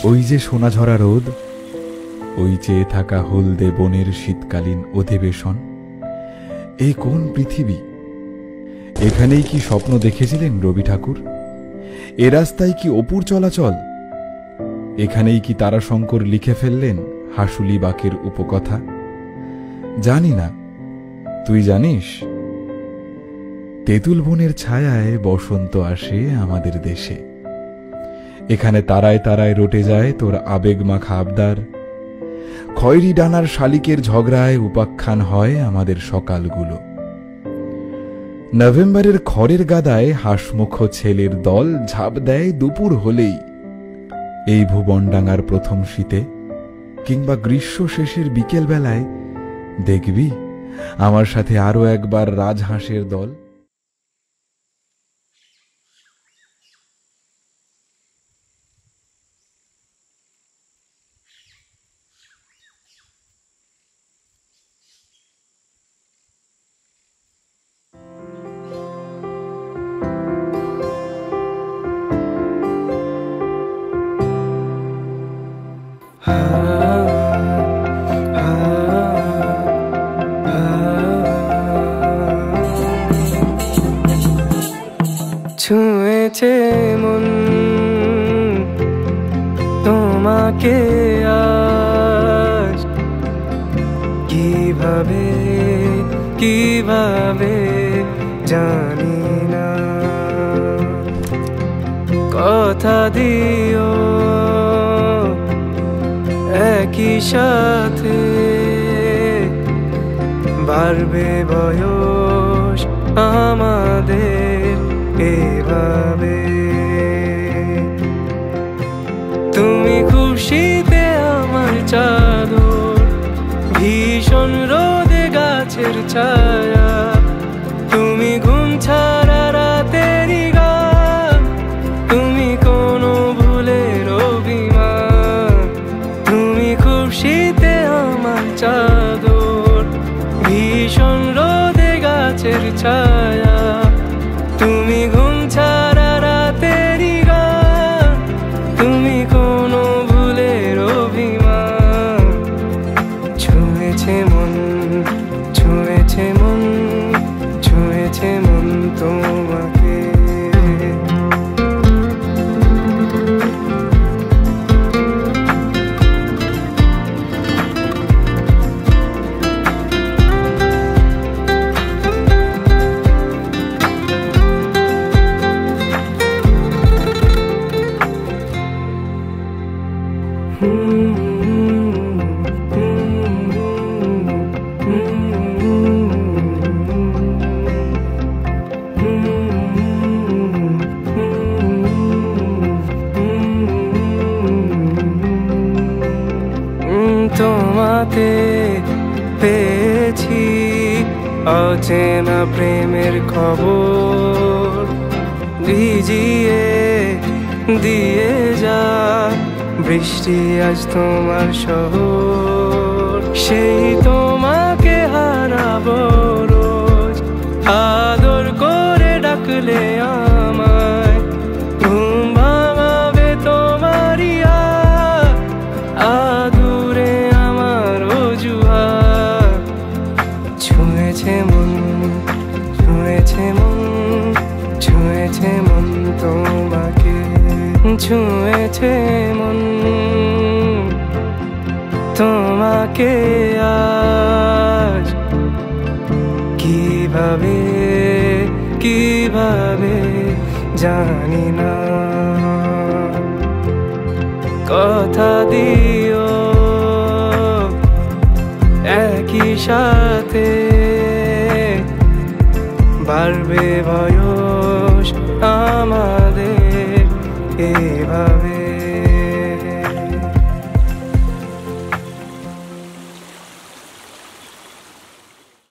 ওই যে সোনাঝরা রোদ, ওই চেয়ে থাকা হলদে বনের শীতকালীন অধিবেশন, এ কোন পৃথিবী? এখানেই কি স্বপ্ন দেখেছিলেন রবি ঠাকুর? এ রাস্তায় কি অপুর চলাচল? এখানেই কি তারাশঙ্কর লিখে ফেললেন হাসুলি বাকের উপকথা? জানি না, তুই জানিস? তেঁতুল বনের ছায়ায় বসন্ত আসে আমাদের দেশে। এখানে তারায় তারায় রটে যায় তোর আবেগ মাখা আবদার। খয়েরি ডানার শালিকের ঝগড়ায় উপাখ্যান হয় আমাদের সকালগুলো। নভেম্বরের খড়ের গাদায় হাসমুখ ছেলের দল ঝাঁপ দেয় দুপুর হলেই। এই ভুবনডাঙ্গার প্রথম শীতে কিংবা গ্রীষ্ম শেষের বিকেল বেলায় দেখবি আমার সাথে আরো একবার রাজহাঁসের দল। ছুঁয়েছে মন তোমাকে আজ, কিভাবে কিভাবে জানি না। কথা দিও একই সাথে বাড়বে বয়স আমাদের এভাবে। তুমি খুশিতে আমার চাদর, ভীষণ রোদে গাছের ছায়া। তুমি ঘুম ছাড়া রাতেরই গান, তুমি কোনো ভুলের অভিমান। তুমি খুশিতে আমার চাদর, ভীষণ রোদে গাছের ছায়া। তুমি ঘুম ছাড়া রাতেরই গান, তুমি কোনো ভুলের অভিমান। ছুঁয়েছে মন, ছুঁয়েছে মন, ছুঁয়েছে মন তোমাকে। তোমাতে পেয়েছি অচেনা প্রেমের খবর, ভিজিয়ে দিয়ে যা বৃষ্টি আজ তোমার শহর। সেই তোমাকে হারাবো রোজ, আদর করে ডাকলে আমায় ঘুম ভাঙাবে তোমারই আদুরে আমার অজুহাত। ছুঁয়েছে মন, ছুঁয়েছে মন, ছুঁয়েছে মন তোমাকে। ছুঁয়েছে মন তোমাকে আজ, কিভাবে কিভাবে জানি না। কথা দিও একই সাথে বাড়বে বয়স আমার।